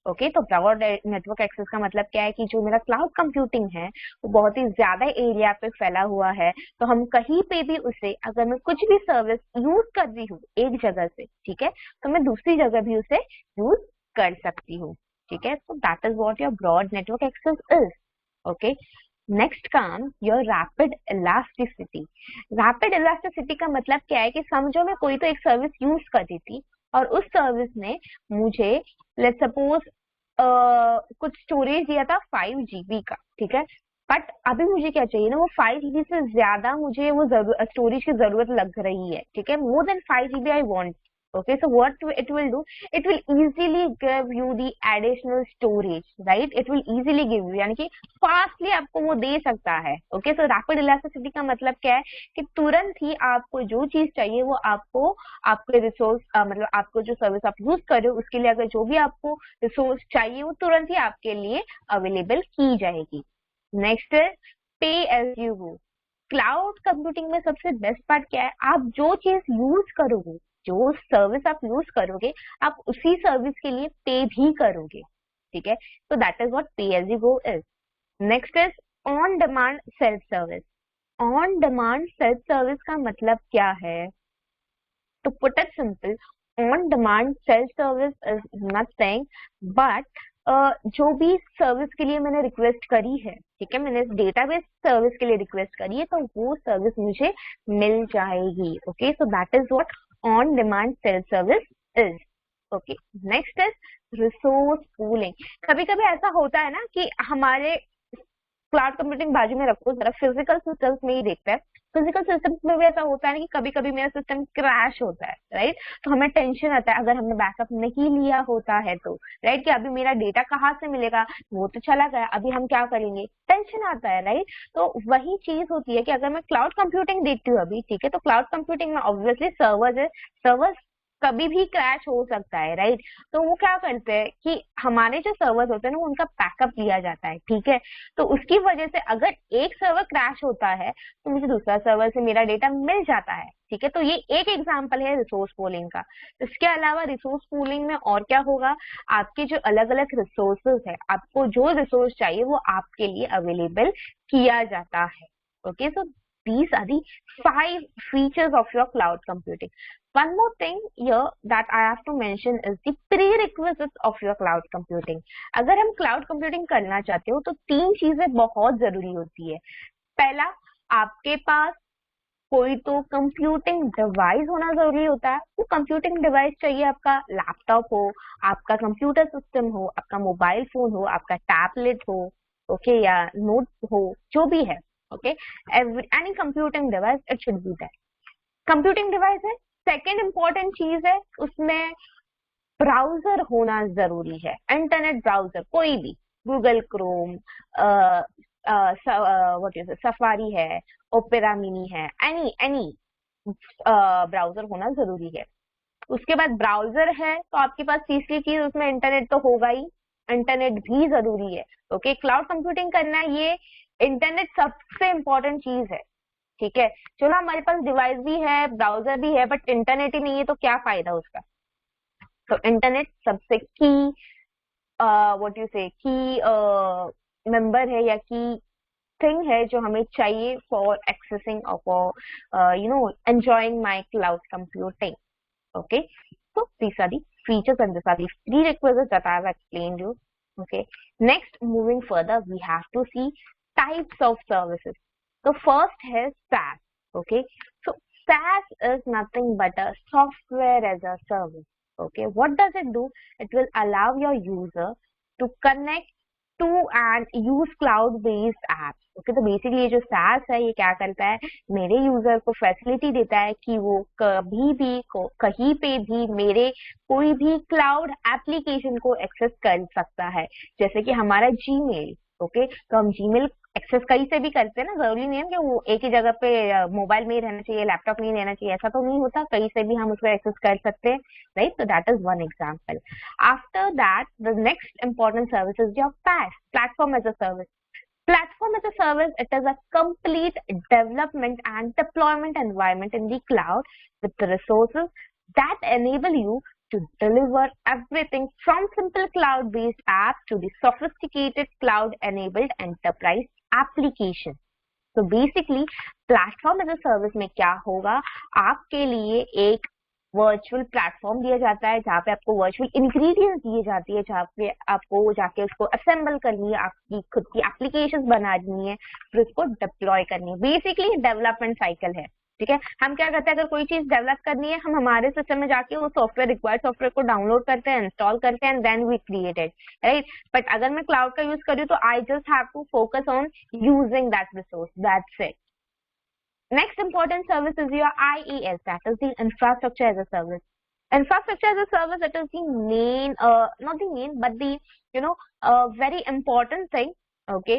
Okay, तो ब्रॉड नेटवर्क एक्सेस का मतलब क्या है कि जो मेरा क्लाउड कंप्यूटिंग है वो बहुत ही ज्यादा एरिया पे फैला हुआ है. तो हम कहीं पे भी उसे, अगर मैं कुछ भी सर्विस यूज कर रही हूँ एक जगह से, ठीक है, तो मैं दूसरी जगह भी उसे यूज कर सकती हूँ. ठीक है, so that is what your broad network access is. Okay, next comes your rapid elasticity. Rapid elasticity का मतलब क्या है कि समझो मैं कोई तो एक सर्विस यूज कर रही थी और उस सर्विस ने मुझे लेट्स सपोज कुछ स्टोरेज दिया था 5 GB का, ठीक है, बट अभी मुझे क्या चाहिए ना, वो 5 GB से ज्यादा मुझे वो स्टोरेज की जरूरत लग रही है, ठीक है, more than 5 GB I want. Okay, so what it will do, it will easily give you the additional storage, right, it will easily give you, यानी कि फास्टली आपको वो दे सकता है. ओके, सो रैपिड इलास्टिसिटी का मतलब क्या है कि तुरंत ही आपको जो चीज चाहिए वो आपको, आपके रिसोर्स मतलब आपको जो सर्विस आप यूज कर रहे हो उसके लिए अगर जो भी आपको रिसोर्स चाहिए वो तुरंत ही आपके लिए अवेलेबल की जाएगी. नेक्स्ट है pay as you go. Cloud computing में सबसे बेस्ट पार्ट क्या है, आप जो चीज यूज करोगे, जो सर्विस आप यूज करोगे, आप उसी सर्विस के लिए पे भी करोगे. ठीक है, तो that is what pay as you go is. Next is on demand self service. On demand self service का मतलब क्या है, to put it simple, on demand self service is nothing but जो भी सर्विस के लिए मैंने रिक्वेस्ट करी है, ठीक है, मैंने डेटाबेस सर्विस के लिए रिक्वेस्ट करी है तो वो सर्विस मुझे मिल जाएगी. Okay, so that is what on demand self service is. Okay, next is resource pooling. कभी कभी ऐसा होता है ना कि हमारे क्लाउड कंप्यूटिंग बाजू में रखो जरा, फिजिकल सिस्टम्स में ही देखते हैं. फिजिकल सिस्टम्स में भी ऐसा होता है कि कभी कभी मेरा सिस्टम क्रैश होता है, राइट, तो हमें टेंशन आता है अगर हमने बैकअप नहीं लिया होता है तो, राइट, कि अभी मेरा डेटा कहाँ से मिलेगा, वो तो चला गया, अभी हम क्या करेंगे, टेंशन आता है, राइट. तो वही चीज होती है कि अगर मैं क्लाउड कंप्यूटिंग देखती हूँ अभी, ठीक है, तो क्लाउड कंप्यूटिंग में ऑब्वियसली सर्वर्स है, सर्वर्स कभी भी क्रैश हो सकता है, राइट। तो वो क्या करते हैं कि हमारे जो सर्वर्स होते हैं ना, उनका बैकअप लिया जाता है, ठीक है। तो उसकी वजह से अगर एक सर्वर क्रैश होता है तो मुझे दूसरा सर्वर से मेरा डेटा मिल जाता है, ठीक है। तो ये एक एग्जांपल है रिसोर्स पूलिंग का। इसके अलावा रिसोर्स पूलिंग में और क्या होगा, आपके जो अलग अलग रिसोर्सेज है, आपको जो रिसोर्स चाहिए वो आपके लिए अवेलेबल किया जाता है। Okay, so these are the 5 features of your cloud computing. One more thing here that I have to mention is the prerequisites of your cloud computing. अगर हम cloud computing करना चाहते हो तो 3 चीजें बहुत जरूरी होती है। पहला, आपके पास कोई तो कंप्यूटिंग डिवाइस होना जरूरी होता है। वो कंप्यूटिंग डिवाइस चाहिए आपका लैपटॉप हो, आपका कंप्यूटर सिस्टम हो, आपका मोबाइल फोन हो, आपका टैबलेट हो, ओके, या नोट हो, जो भी है, okay. Any computing device it should be that. Computing device है। सेकेंड इंपॉर्टेंट चीज है उसमें ब्राउजर होना जरूरी है। इंटरनेट ब्राउजर कोई भी, Google Chrome, what is safari है, ओपेरा मिनी है, एनी एनी ब्राउजर होना जरूरी है। उसके बाद ब्राउजर है तो आपके पास तीसरी चीज उसमें इंटरनेट तो होगा ही, इंटरनेट भी जरूरी है। ओके, क्लाउड कंप्यूटिंग करना है, ये इंटरनेट सबसे इंपॉर्टेंट चीज है, ठीक है। चलो हमारे पास डिवाइस भी है, ब्राउजर भी है, बट इंटरनेट ही नहीं है तो क्या फायदा उसका। तो इंटरनेट सबसे की व्हाट यू से की मेंबर है या की थिंग है जो हमें चाहिए for accessing for enjoying my cloud computing. Okay, so these are the features and these are the prerequisites that I have explained you. Okay, next, moving further, we have to see types of services. The first is SaaS. Okay, so SaaS is nothing but a software as a service. Okay, what does it do? It will allow your user to connect to and use cloud based apps. Okay, तो बेसिकली ये जो SaaS है ये क्या करता है, मेरे यूजर को फैसिलिटी देता है कि वो कभी भी कहीं पे भी मेरे कोई भी क्लाउड एप्लीकेशन को एक्सेस कर सकता है। जैसे कि हमारा जीमेल, ओके, तो हम जीमेल एक्सेस कहीं से भी करते हैं ना, जरूरी नहीं है कि वो एक ही जगह पे मोबाइल में ही रहना चाहिए, लैपटॉप में ही रहना चाहिए, ऐसा तो नहीं होता, कहीं से भी हम उसको एक्सेस कर सकते हैं, right. So that is one example. After that, the next important service is your PaaS, platform as a service. Platform as a service, it is a complete development and deployment environment in the cloud with the resources that enable you to deliver everything from simple cloud-based apps to the sophisticated cloud-enabled enterprise application. तो basically platform as a service में क्या होगा, आपके लिए एक वर्चुअल प्लेटफॉर्म दिया जाता है जहाँ पे आपको वर्चुअल इंग्रेडिएंट्स दिए जाती है, जहाँ पे आपको जाके उसको असेंबल करनी है, आपकी खुद की एप्लीकेशंस बनानी है, फिर उसको डिप्लॉय करनी है। बेसिकली डेवलपमेंट साइकिल है, ठीक है। हम क्या करते हैं, अगर कोई चीज डेवलप करनी है, हम हमारे सिस्टम में जाके वो सॉफ्टवेयर, रिक्वायर्ड सॉफ्टवेयर को डाउनलोड करते हैं, इंस्टॉल करते हैं, then we create it, right. But अगर मैं क्लाउड का यूज करूँ तो I just have to focus on using that resource, that's it. Next important service is your IaaS, that is the infrastructure as a service. Infrastructure as a service, it is the main, not the main, but the very important thing. Okay,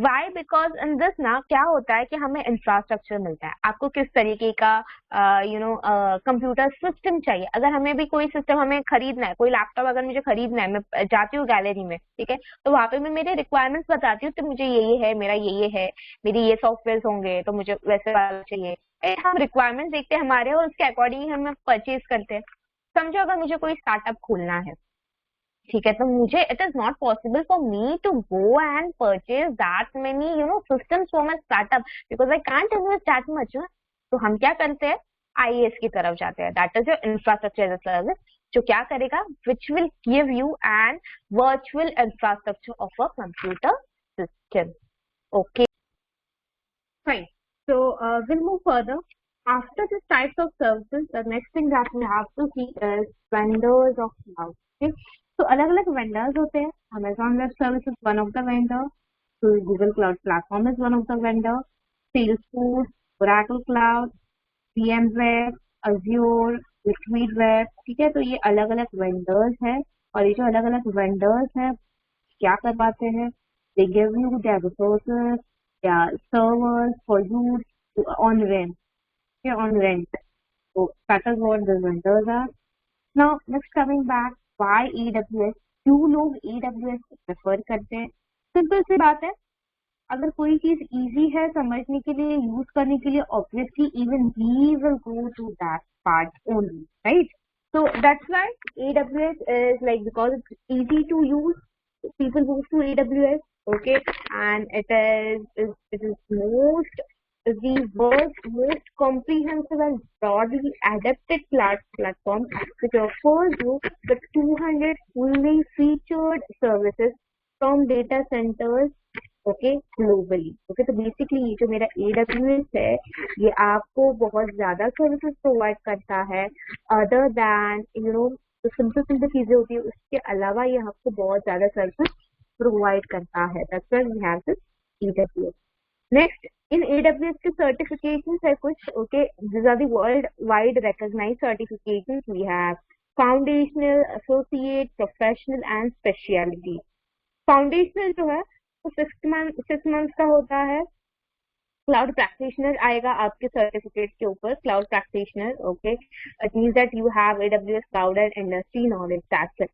why? Because in this ना क्या होता है कि हमें इंफ्रास्ट्रक्चर मिलता है, आपको किस तरीके का कंप्यूटर सिस्टम चाहिए। अगर हमें भी कोई सिस्टम हमें खरीदना है, कोई लैपटॉप अगर मुझे खरीदना है, मैं जाती हूँ गैलरी में, ठीक है, तो वहां पे मैं मेरे रिक्वायरमेंट्स बताती हूँ, तो मुझे ये है, मेरा ये है, मेरी ये सॉफ्टवेयर होंगे, तो मुझे वैसे वाला चाहिए। हम रिक्वायरमेंट देखते हैं हमारे और उसके अकॉर्डिंग हम परचेज करते हैं। समझो अगर मुझे कोई स्टार्टअप खोलना है, ठीक है, तो मुझे it is not possible for me to go and purchase that many systems for my startup because I can't invest that much. तो हम क्या करते हैं, IaaS की तरफ जाते हैं, that is your infrastructure as a service, जो क्या करेगा, which will give you an virtual infrastructure of a computer system. Okay, fine. So we'll move further. After this types of services, the next thing that we have to see is vendors of cloud. Okay, so अलग अलग vendors होते हैं. Amazon Web Services is one of the vendor. So Google Cloud Platform is one of the vendor. Salesforce, Oracle Cloud, VMware, Azure, Liquid Web. ठीक है, तो ये अलग अलग vendors हैं और ये जो अलग अलग vendors हैं क्या कर पाते हैं, they give you their resources, their servers for use on rent. Okay, on rent. So that is what the vendors are. Now next coming back, why AWS, क्यों लोग एडब्ल्यूएस प्रेफर करते हैं? सिंपल सी बात है, अगर कोई चीज इजी है समझने के लिए, यूज करने के लिए, obviously even we will go to that part only, right? So that's why AWS is like, because it's easy to use, people move to AWS, okay, and it is the world's most comprehensive and broadly adapted platform, which offers you the 200 fully featured services from data centers, okay, globally. Okay, तो बेसिकली ये जो मेरा एडब्ल्यूएस है, ये आपको बहुत ज्यादा सर्विसेज प्रोवाइड करता है, अदर देन जो सिंपल सिंपल चीजें होती है उसके अलावा ये आपको बहुत ज्यादा सर्विसेज प्रोवाइड करता है। That's why we have this AWS. Next, in AWS के सर्टिफिकेशंस है कुछ, okay, this are the world wide recognized certifications we have: foundational, associate, professional and speciality. Foundational जो है वो 6 मंथ का होता है। क्लाउड प्रैक्टिशनर आएगा आपके सर्टिफिकेट के ऊपर, cloud practitioner, okay, it means that you have AWS cloud and industry knowledge, that's it.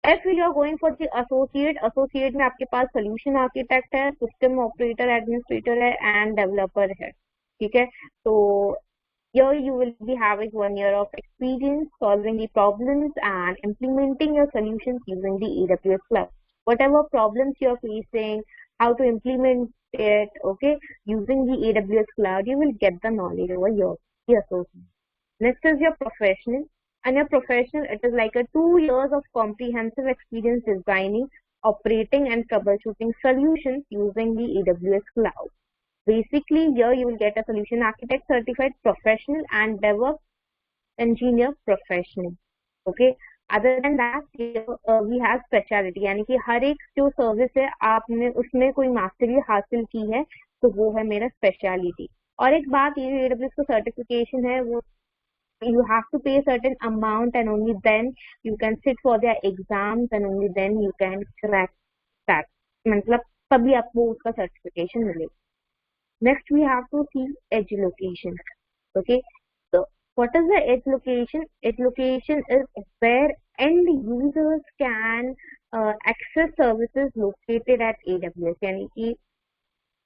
If you are going for the associate, associate में आपके पास सोल्यूशन आर्किटेक्ट है, सिस्टम ऑपरेटर, एडमिनिस्ट्रेटर है एंड डेवलपर है, ठीक है? तो here you will be having 1 year of experience solving the problems and implementing your solutions using the AWS cloud. Whatever problems you're facing, how to implement it, okay, using the AWS cloud, you will get the knowledge over here. Yes, okay. Next is your professional. And your professional, it is like a 2 years of comprehensive experience designing, operating and troubleshooting solutions using the AWS cloud. Basically, here you will get a solution architect certified professional and DevOps engineer professional. Okay. Other than that, we have specialty, यानी कि हर एक जो सर्विस है आपने उसमें कोई मास्टरी हासिल की है तो वो है मेरा स्पेशलिटी। और एक बात, ये एडब्ल्यूएस का सर्टिफिकेशन है वो you have to pay a certain amount and only then you can sit for their exams and only then you can crack that, मतलब तभी आपको उसका सर्टिफिकेशन मिलेगा। Next, we have to see edge location. Okay, so what is the edge location? Edge location is where end users can access services located at AWS. यानी कि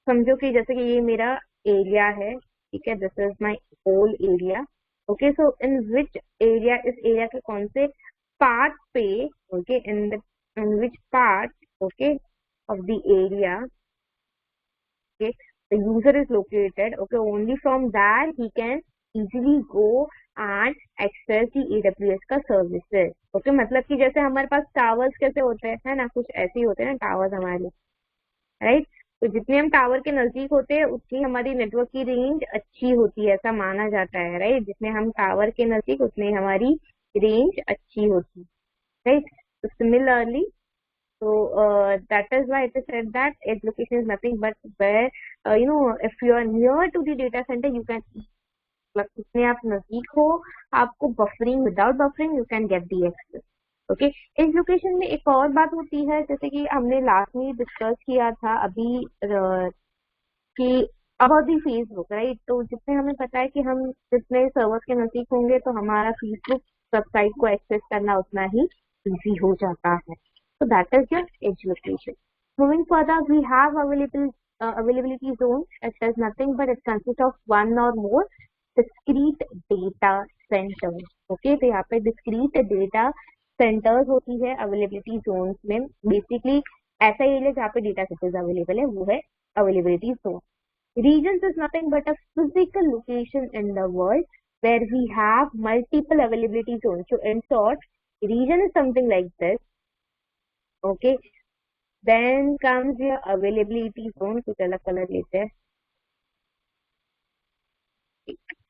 समझो कि जैसे कि ये मेरा एरिया है, ठीक है, this is my whole area. Okay, so in which area, इस एरिया के कौन से पार्ट पे, okay, in which part, okay, of the area, okay, the user is located, okay, only from there he can easily go and access the AWS का services, okay, मतलब कि जैसे हमारे पास टावर्स कैसे होते हैं, है ना, कुछ ऐसे ही होते हैं ना टावर्स हमारे लिए, राइट? तो जितने हम टावर के नजदीक होते हैं उतनी हमारी नेटवर्क की रेंज अच्छी होती है, ऐसा माना जाता है, राइट? जितने हम टावर के नजदीक उतनी हमारी रेंज अच्छी होती है, राइट? तो similarly, so that is why it is said that edge location is nothing but where if you are near to the data center, you can, जितने आप नजदीक हो, आपको buffering, without buffering you can get the access. Okay, edge location में एक और बात होती है, जैसे कि हमने लास्ट में डिस्कस किया था अभी कि अबाउट दी फेसबुक, राइट? तो जितने हमें पता है कि हम जितने सर्वर्स के नजदीक होंगे तो हमारा फेसबुक वेबसाइट को एक्सेस करना उतना ही इजी हो जाता है। So that is your edge location. Moving further, we have availability zone. It is nothing but it consists of one or more discrete data centers. Okay, तो यहाँ पे discrete data centers होती है availability zones में। Basically ऐसा एरिया जहाँ पे data centers अवेलेबल है वो है availability zone. Regions is nothing but a physical location in the world where we have multiple availability zones. So in short, region is something like this. Okay, then comes your availability zone, कुछ अलग कलर लेते हैं,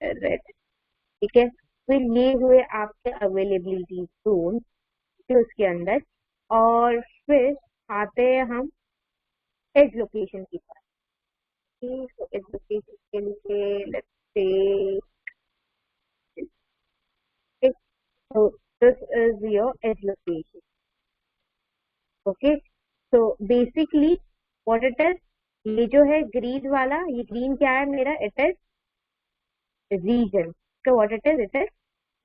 रेड, ठीक है? फिर ये हुए आपके अवेलेबिलिटी जोन, फिर उसके अंदर, और फिर आते हैं हम एज लोकेशन की पास। तो एज लोकेशन के लिए let's say, so this is your edge location. Okay, so basically what it is, ये जो है ग्रीन वाला, ये ग्रीन क्या है मेरा, it is region. So what it is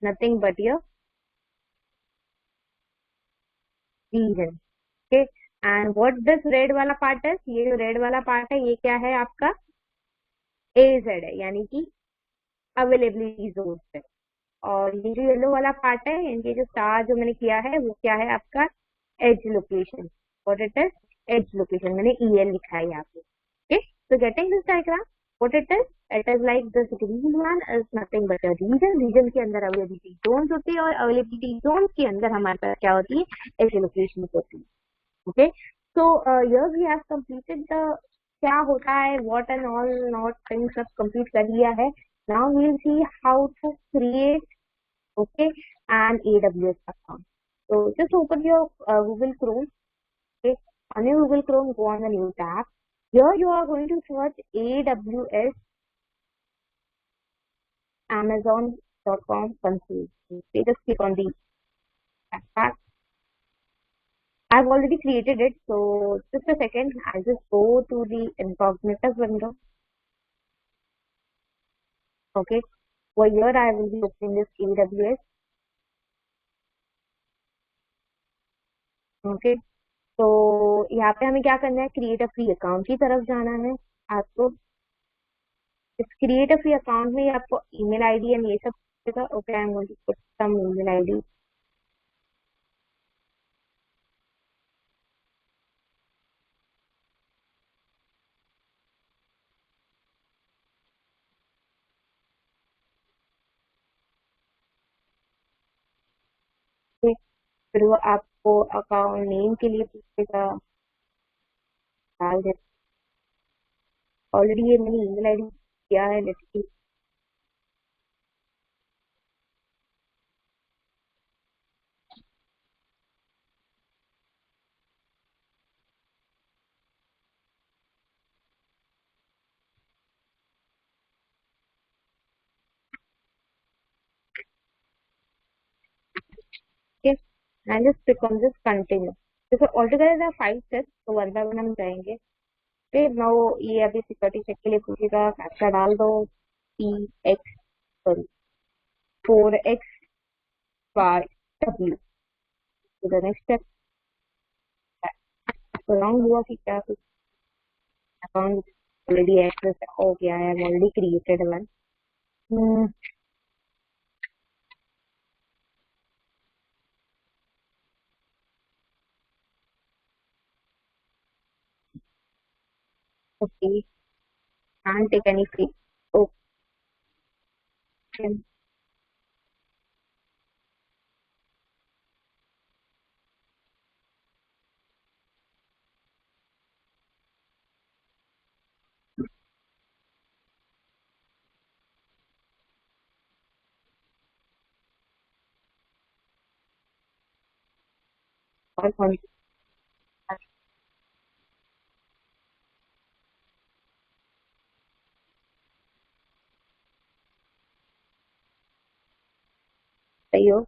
nothing but your region. Okay, and what this red वाला पार्ट है, ये जो रेड वाला पार्ट है ये क्या है आपका, एजेड है, यानी कि अवेलेबिलिटी जोन है। और ये जो येलो वाला पार्ट है, इनके जो स्टार जो मैंने किया है वो क्या है आपका, edge location. What it is, edge location, मैंने ईएल लिखा है यहाँ पे। Okay, so getting this diagram, what it is like this green one is nothing but a region। region के अंदर अवेलेबिलिटी जोन्स होती है, और अवेलेबिलिटी जोन्स के अंदर हमारे पास क्या होती है, एज लोकेशन होती है। Okay, so here we have completed the क्या होता है, what and all not things सब complete कर लिया है। now we'll see how to create, okay, an AWS account। so just open your Google Chrome। okay, on your Google Chrome, go on the new tab। here you are going to search AWS Amazon.com console। okay, just click on the tab। I've already created it, so just a second, I'll just go to the incognito window। okay, over here I will be opening this AWS। okay, तो यहाँ पे हमें क्या करना है, क्रिएट अ फ्री अकाउंट की तरफ जाना है आपको। इस क्रिएट अ फ्री अकाउंट में आपको ईमेल आईडी एंड ये सब। Okay, I am going to put some email ID. फिर वो आपको अकाउंट नेम के लिए पूछेगा, डाल दे। ऑलरेडी ये मैंने ईमेल आईडी किया है, let's see. And just click on this continue. देखो ऑलटुगेदर देयर 5 स्टेप्स, तो वन बाय वन हम जाएंगे। फिर नो, ये अभी सिक्योरिटी चेक के लिए पूछेगा, कैप्चा डाल दो, P x, sorry 4XY W। तो द नेक्स्ट स्टेप, तो रॉन्ग हुआ कि क्या, कुछ अकाउंट ऑलरेडी एक्सेस हो गया है, already created one. Okay, can't take any free। Okay, और कौन सा सही हो।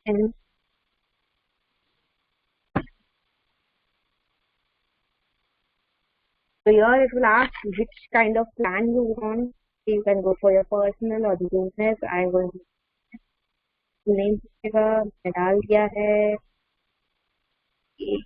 And so here it will ask which kind of plan you want। you can go for your personal or the business। I'm going to name पूछेगा, मैं डाल दिया है। एक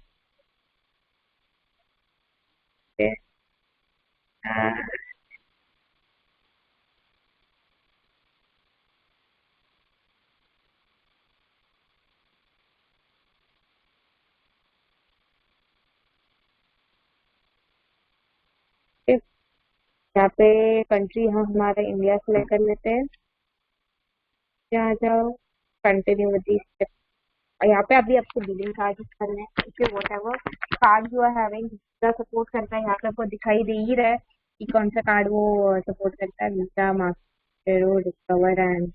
यहाँ पे कंट्री हम हमारा इंडिया सेलेक्ट कर लेते हैं। यहाँ जाओ, कंटिन्यू विद दिस स्टेप। यहाँ पे अभी आपको बिलिंग चार्जेस करने हैं। Okay, whatever card you are having, visa support करता है, यहाँ पे आपको दिखाई दे ही रहा है कि कौन सा कार्ड वो सपोर्ट करता है, वीजा, मास्टर, डिस्कवर एंड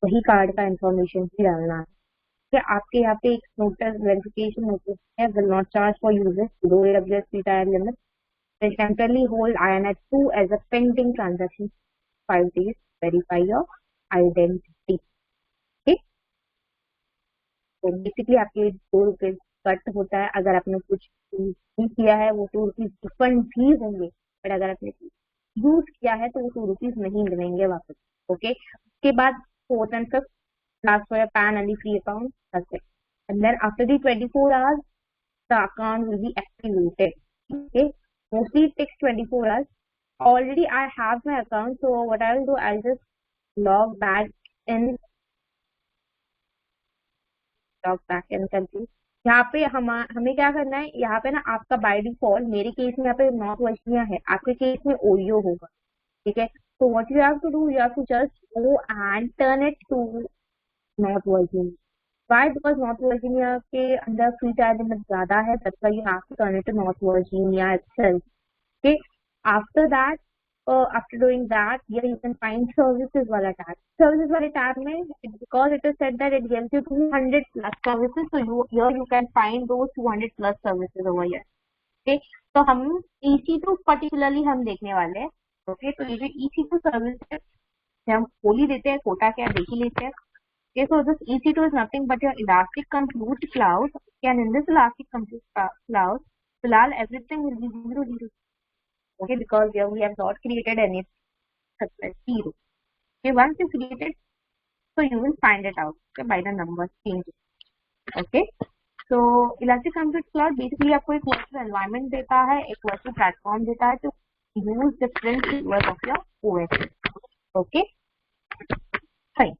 वही कार्ड का इंफॉर्मेशन भी डालना है। कि आपके यहाँ पे एक नोटिस वेरिफिकेशन नोटिस है, will not charge for users below AWS free trial limit। They temporarily hold INR2 as a pending transaction 5 days। Verify your identity। तो बेसिकली आपके 2 रुपीज कट होता है। अगर आपने कुछ नहीं किया है वो 2 रुपीज रिफंड भी होंगे, बट अगर आपने यूज किया है तो वो 2 रुपीज नहीं मिलेंगे वापस। ओके, उसके बाद 4th and 5th last for your PAN and the free account. That's it. And then after the 24 hours, the account will be activated. Okay, mostly it takes 24 hours. Already I have my account, so what I will do, I'll just log back in, log back in करती हूँ। यहाँ पे हमें क्या करना है, यहाँ पे ना आपका बाय डिफॉल्ट, मेरे केस में यहाँ पे नॉर्थ वर्जीनिया है, आपके केस में ओयो होगा। ठीक है, तो what you have to do, you have to just go and turn it to North Virginia. Why? Because North Virginia के अंदर फ्री चार्ज लिमिट ज्यादा है, that's why you have to turn it to North Virginia itself. Okay. After that, after doing that, here you can find services wala tab. Services wala tab mein, because it is said that it gives you 200 plus services, so here you can find those 200 plus services over here. Okay. तो हम EC2 particularly हम देखने वाले हैं। ओके, तो ये जो EC2 सर्विस है हम खोल ही देते हैं, कोटा क्या देख ही लेते हैं। Okay, so this EC2 is nothing but your Elastic Compute Cloud, and in this Elastic Compute Cloud, फिलहाल everything will be 0, 0. Okay, because here we have not created anything such as 0. Okay, once you create it, so you will find it out, okay, by the number changes. Okay, so Elastic Compute Cloud basically आपको एक virtual environment देता है, एक virtual platform देता है to use different servers of your OS. Okay, fine.